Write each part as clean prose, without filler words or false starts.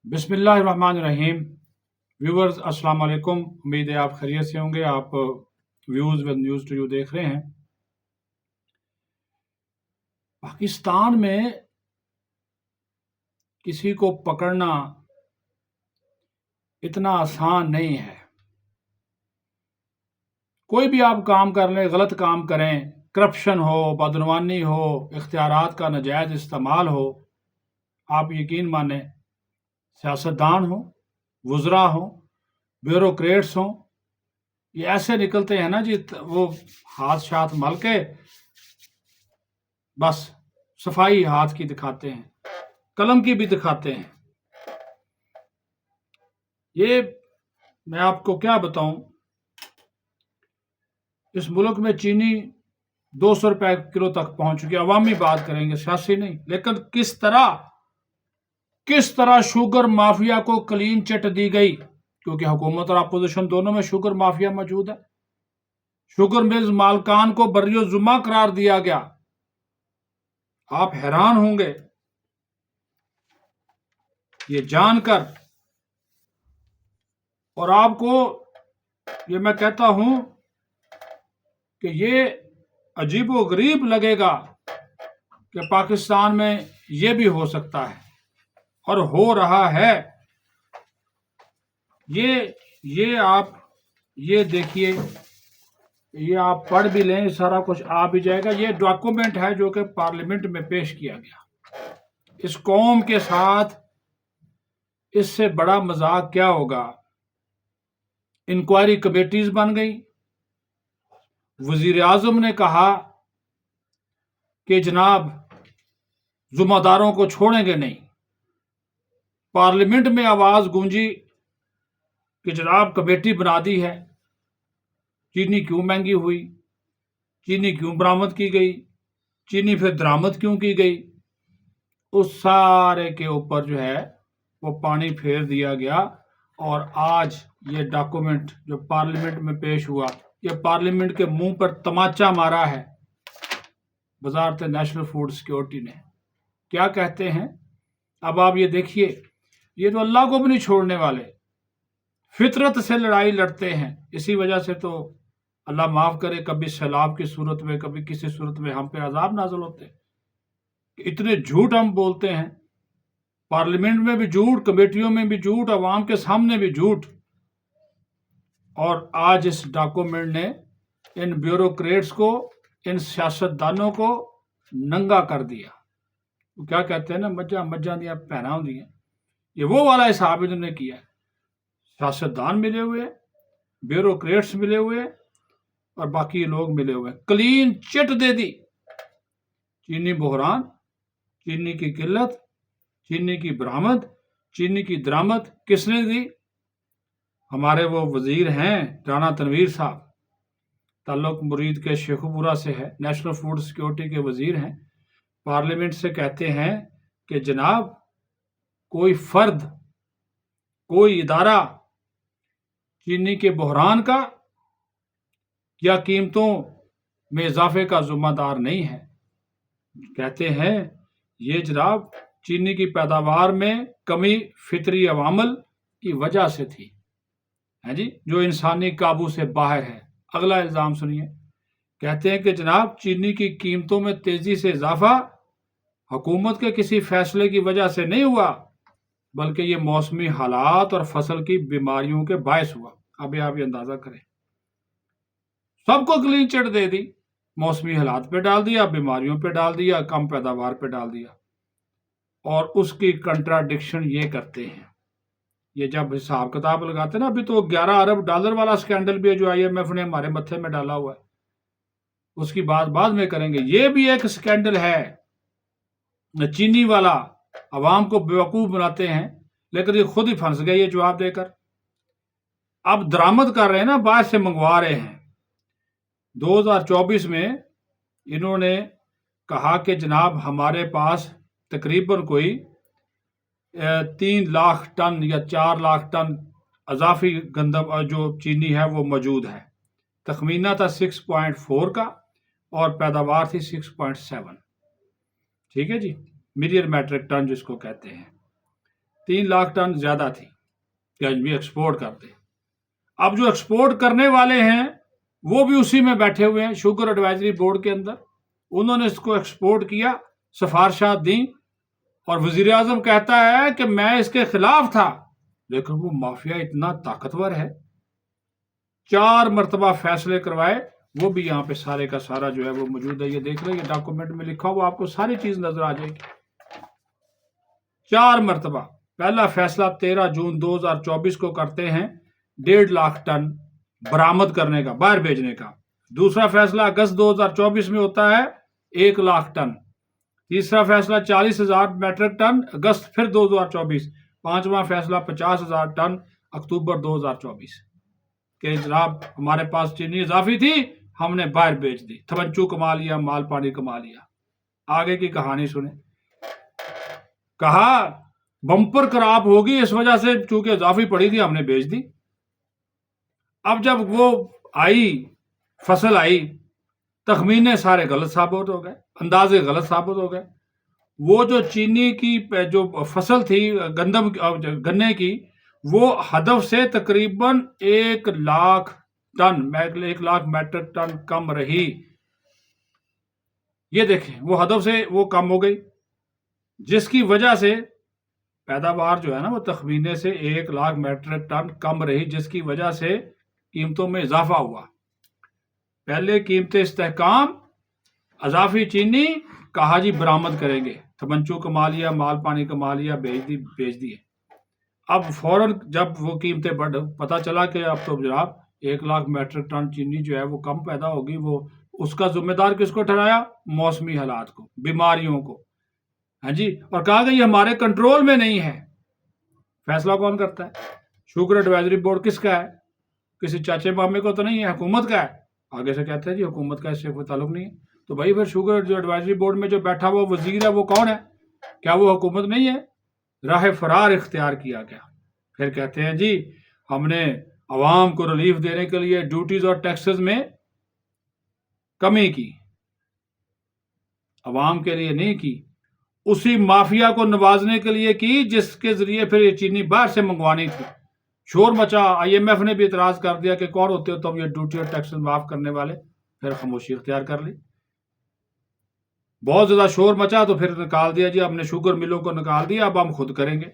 बिस्मिल्लाहिर्रहमानिर्रहीम। व्यूवर्स अस्सलाम वालेकुम। उम्मीद है आप खैरियत से होंगे। आप views with news to you देख रहे हैं। पाकिस्तान में किसी को पकड़ना इतना आसान नहीं है। कोई भी आप काम कर लें, गलत काम करें, करप्शन हो, बदनवानी हो, इख्तियारात का नाजायज़ इस्तेमाल हो, आप यकीन माने सियासतदान हो, वज़रा हो, ब्यूरोक्रेट्स हों, ये ऐसे निकलते हैं ना जी, वो हाथ शाथ मल के बस सफाई हाथ की दिखाते हैं, कलम की भी दिखाते हैं। ये मैं आपको क्या बताऊं, इस मुल्क में चीनी 200 रुपए किलो तक पहुंच चुकी है। अवामी बात करेंगे, सियासी नहीं। लेकिन किस तरह शुगर माफिया को क्लीन चिट दी गई, क्योंकि हुकूमत और अपोजिशन दोनों में शुगर माफिया मौजूद है। शुगर मिल्स मालकान को बर्रियो जुम्मा करार दिया गया। आप हैरान होंगे ये जानकर, और आपको ये मैं कहता हूं कि ये अजीबो गरीब लगेगा कि पाकिस्तान में ये भी हो सकता है और हो रहा है। ये आप ये देखिए, ये आप पढ़ भी लें, सारा कुछ आ भी जाएगा। ये डॉक्यूमेंट है जो कि पार्लियामेंट में पेश किया गया। इस कौम के साथ इससे बड़ा मजाक क्या होगा। इंक्वायरी कमेटीज बन गई। वजीर आजम ने कहा कि जनाब जुम्मेदारों को छोड़ेंगे नहीं। पार्लियामेंट में आवाज गूंजी कि जनाब कमेटी बना दी है। चीनी क्यों महंगी हुई, चीनी क्यों बरामद की गई, चीनी फिर दरामद क्यों की गई, उस सारे के ऊपर जो है वो पानी फेर दिया गया। और आज ये डॉक्यूमेंट जो पार्लियामेंट में पेश हुआ, ये पार्लियामेंट के मुंह पर तमाचा मारा है वजारत नेशनल फूड सिक्योरिटी ने। क्या कहते हैं, अब आप ये देखिए, ये तो अल्लाह को भी नहीं छोड़ने वाले, फितरत से लड़ाई लड़ते हैं। इसी वजह से तो अल्लाह माफ करे, कभी सैलाब की सूरत में, कभी किसी सूरत में हम पे अजाब नाज़िल होते हैं। इतने झूठ हम बोलते हैं, पार्लियामेंट में भी झूठ, कमेटियों में भी झूठ, अवाम के सामने भी झूठ। और आज इस डॉक्यूमेंट ने इन ब्यूरोक्रेट्स को, इन सियासतदानों को नंगा कर दिया। वो क्या कहते हैं ना, मज्जा दिया भैना होंदियां, ये वो वाला हिसाब इन्होंने किया। सियासतदान मिले हुए, ब्यूरोक्रेट्स मिले हुए और बाकी लोग मिले हुए, क्लीन चिट दे दी। चीनी बहरान, चीनी की किल्लत, चीनी की बरामद, चीनी की दरामद किसने दी? हमारे वो वजीर हैं राना तनवीर साहब, ताल्लुक मुरीद के शेखुपुरा से है, नेशनल फूड सिक्योरिटी के वजीर हैं। पार्लियामेंट से कहते हैं कि जनाब कोई फर्द, कोई इदारा चीनी के बहरान का या कीमतों में इजाफे का जिम्मेदार नहीं है। कहते हैं ये जनाब चीनी की पैदावार में कमी फितरी अवामल की वजह से थी, है जी, जो इंसानी काबू से बाहर है। अगला इल्ज़ाम सुनिए, कहते हैं कि जनाब चीनी की कीमतों में तेजी से इजाफा हुकूमत के किसी फैसले की वजह से नहीं हुआ, बल्कि ये मौसमी हालात और फसल की बीमारियों के बायस हुआ। अभी आप ये अंदाजा करें, सबको क्लीन चिट दे दी, मौसमी हालात पे डाल दिया, बीमारियों पे डाल दिया, कम पैदावार पे डाल दिया। और उसकी कंट्राडिक्शन ये करते हैं, ये जब हिसाब किताब लगाते हैं ना, अभी तो 11 अरब डॉलर वाला स्कैंडल भी है जो IMF ने हमारे मत्थे में डाला हुआ है, उसकी बात बाद में करेंगे। ये भी एक स्कैंडल है, चीनी वाला। अवाम को बेवकूफ बनाते हैं, लेकिन ये खुद ही फंस गए ये जवाब देकर। अब दरामद कर रहे हैं ना, बाहर से मंगवा रहे हैं। 2024 में इन्होंने कहा कि जनाब हमारे पास तकरीबन कोई 3 लाख टन या 4 लाख टन अजाफी गंदम जो चीनी है वो मौजूद है। तखमीना था 6.4 का और पैदावार थी 6.7। ठीक है जी, मिलियन मैट्रिक टन जिसको कहते हैं। 3 लाख टन ज़्यादा थी कि भी एक्सपोर्ट करते। अब जो एक्सपोर्ट करने वाले हैं वो भी उसी में बैठे हुए हैं शुगर एडवाइजरी बोर्ड के अंदर, उन्होंने इसको एक्सपोर्ट किया, सिफारिशात दी, और वजीर आजम कहता है कि मैं इसके खिलाफ था, लेकिन वो माफिया इतना ताकतवर है, 4 मरतबा फैसले करवाए। वो भी यहाँ पे सारे का सारा जो है वो मौजूद है, ये देख रहे हैं, ये डॉक्यूमेंट में लिखा हुआ, आपको सारी चीज नजर आ जाएगी। 4 मरतबा। पहला फैसला 13 जून 2024 को करते हैं 1.5 लाख टन बरामद करने का, बाहर भेजने का। दूसरा फैसला अगस्त 2024 में होता है 1 लाख टन। तीसरा फैसला 40,000 मैट्रिक टन अगस्त फिर 2024। पांचवा फैसला 50,000 टन अक्टूबर 2024 के जनाब हमारे पास चीनी इजाफी थी, हमने बाहर बेच दी, थमंचू कमा लिया, माल पानी कमा लिया। आगे की कहानी सुने। कहा बम्पर क्रॉप होगी, इस वजह से चूंकि इजाफी पड़ी थी हमने बेच दी। अब जब वो आई, फसल आई, तखमीने सारे गलत साबित हो गए, अंदाजे गलत साबित हो गए। वो जो चीनी की जो फसल थी गंदम गन्ने की, वो हदफ से तकरीबन 1 lakh ton, 1 lakh metric ton कम रही। ये देखें, वो हदफ से वो कम हो गई, जिसकी वजह से पैदावार जो है ना वो तखमीने से 1 लाख मैट्रिक टन कम रही, जिसकी वजह से कीमतों में इजाफा हुआ। पहले कीमतें इस्तेहकाम, अजाफी चीनी, कहा जी बरामद करेंगे, तमंचू कमा लिया, माल पानी कमा लिया, बेच दिए। अब फौरन जब वो कीमतें बढ़, पता चला कि अब तो जनाब 1 लाख मैट्रिक टन चीनी जो है वो कम पैदा होगी, वो उसका जिम्मेदार किसको ठहराया? मौसमी हालात को, बीमारियों को, हाँ जी, और कहा कि ये हमारे कंट्रोल में नहीं है। फैसला कौन करता है? शुगर एडवाइजरी बोर्ड किसका है? किसी चाचे मामे को तो नहीं है, हुकूमत का है। आगे से कहते हैं जी हुकूमत का इससे कोई ताल्लुक नहीं है। तो भाई फिर शुगर जो एडवाइजरी बोर्ड में जो बैठा हुआ वजीर है वो कौन है? क्या वो हुकूमत नहीं है? राह फरार इख्तियार किया गया। फिर कहते हैं जी हमने अवाम को रिलीफ देने के लिए ड्यूटीज और टैक्सेस में कमी की, अवाम के लिए नहीं की, उसी माफिया को नवाजने के लिए की जिसके जरिए फिर ये चीनी बाहर से मंगवानी थी। शोर मचा, IMF ने भी इतराज कर दिया कि कौन होते हो तुम ये ड्यूटी और टैक्सेस माफ करने वाले। फिर खामोशी इख्तियार कर ली। बहुत ज्यादा शोर मचा तो फिर निकाल दिया जी, हमने शुगर मिलों को निकाल दिया, अब हम खुद करेंगे।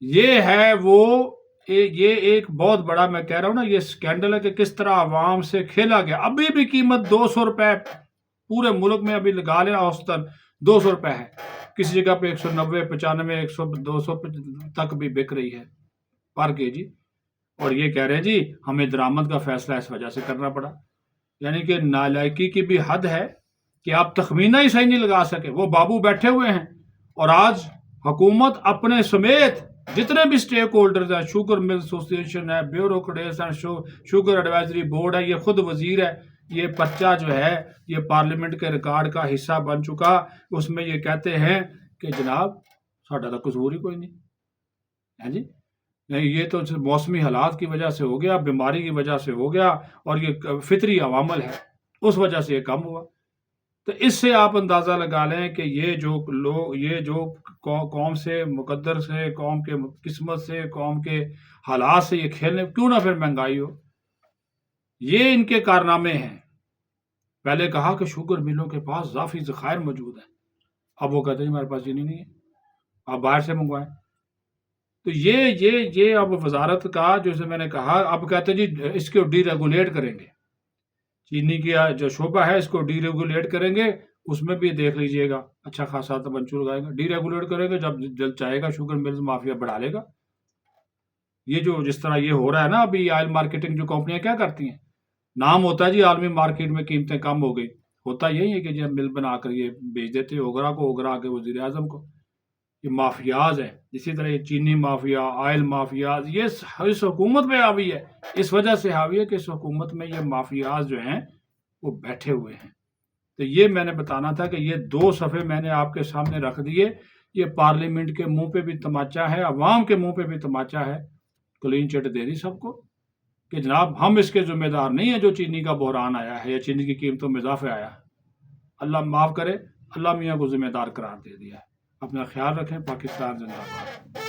ये है वो ये एक बहुत बड़ा, मैं कह रहा हूं ना, ये स्कैंडल है कि किस तरह आवाम से खेला गया। अभी भी कीमत 200 रुपए पूरे मुल्क में अभी लगा लेना, औसतन 200 रुपए है, किसी जगह पे 190, 95, 100, 200 तक भी बिक रही है पर केजी। और ये कह रहे हैं जी हमें दरामद का फैसला इस वजह से करना पड़ा। यानी कि नालायकी की भी हद है कि आप तखमीना ही सही नहीं लगा सके। वो बाबू बैठे हुए हैं और आज हुकूमत अपने समेत जितने भी स्टेक होल्डर्स हैं, शुगर मिल एसोसिएशन है, ब्यूरोक्रेट्स हैं, शुगर एडवाइजरी बोर्ड है, ये खुद वजीर है, ये पर्चा जो है ये पार्लियामेंट के रिकॉर्ड का हिस्सा बन चुका। उसमें ये कहते हैं कि जनाब साडा तो कसूर ही कोई नहीं है जी, नहीं ये तो मौसमी हालात की वजह से हो गया, बीमारी की वजह से हो गया, और ये फितरी अवामल है, उस वजह से ये कम हुआ। तो इससे आप अंदाज़ा लगा लें कि ये जो लोग, ये जो कौम से, मुकद्दर से, कौम के किस्मत से, कौम के हालात से ये खेलने, क्यों ना फिर महंगाई हो, ये इनके कारनामे हैं। पहले कहा कि शुगर मिलों के पास ज़ाफ़ी ज़खायर मौजूद है, अब वो कहते हैं हमारे पास चीनी नहीं है, आप बाहर से मंगवाएं। तो ये अब वजारत का, जैसे मैंने कहा, अब कहते हैं जी इसको डीरेगुलेट करेंगे, चीनी की जो शोबा है इसको डीरेगुलेट करेंगे, उसमें भी देख लीजिएगा अच्छा खासा तवज्जो लगाएगा। डीरेगुलेट करेंगे, जब जल चाहेगा शुगर मिल्स माफिया बढ़ा लेगा। ये जो जिस तरह ये हो रहा है ना अभी, ऑयल मार्केटिंग जो कंपनियां क्या करती हैं, नाम होता है जी आलमी मार्केट में कीमतें कम हो गई, होता यही है कि जब मिल बनाकर ये बेच देते हैं ओगरा को, ओगरा के वजीर आजम को। ये माफियाज है। इसी तरह ये चीनी माफिया, ऑयल माफियाज, ये इस हुकूमत में हावी है। इस वजह से हावी है कि इस हुकूमत में ये माफियाज जो हैं वो बैठे हुए हैं। तो ये मैंने बताना था कि ये 2 सफ़े मैंने आपके सामने रख दिए। ये पार्लियामेंट के मुंह पे भी तमाचा है, अवाम के मुंह पे भी तमाचा है, क्लीन चिट दे दी सबको कि जनाब हम इसके जिम्मेदार नहीं है जो चीनी का बहरान आया है या चीनी की कीमतों में इजाफे आया है। अल्लाह माफ़ करे, अल्लाह मियाँ को जिम्मेदार करार दे दिया है। اپنا خیال رکھیں۔ پاکستان زندہ باد۔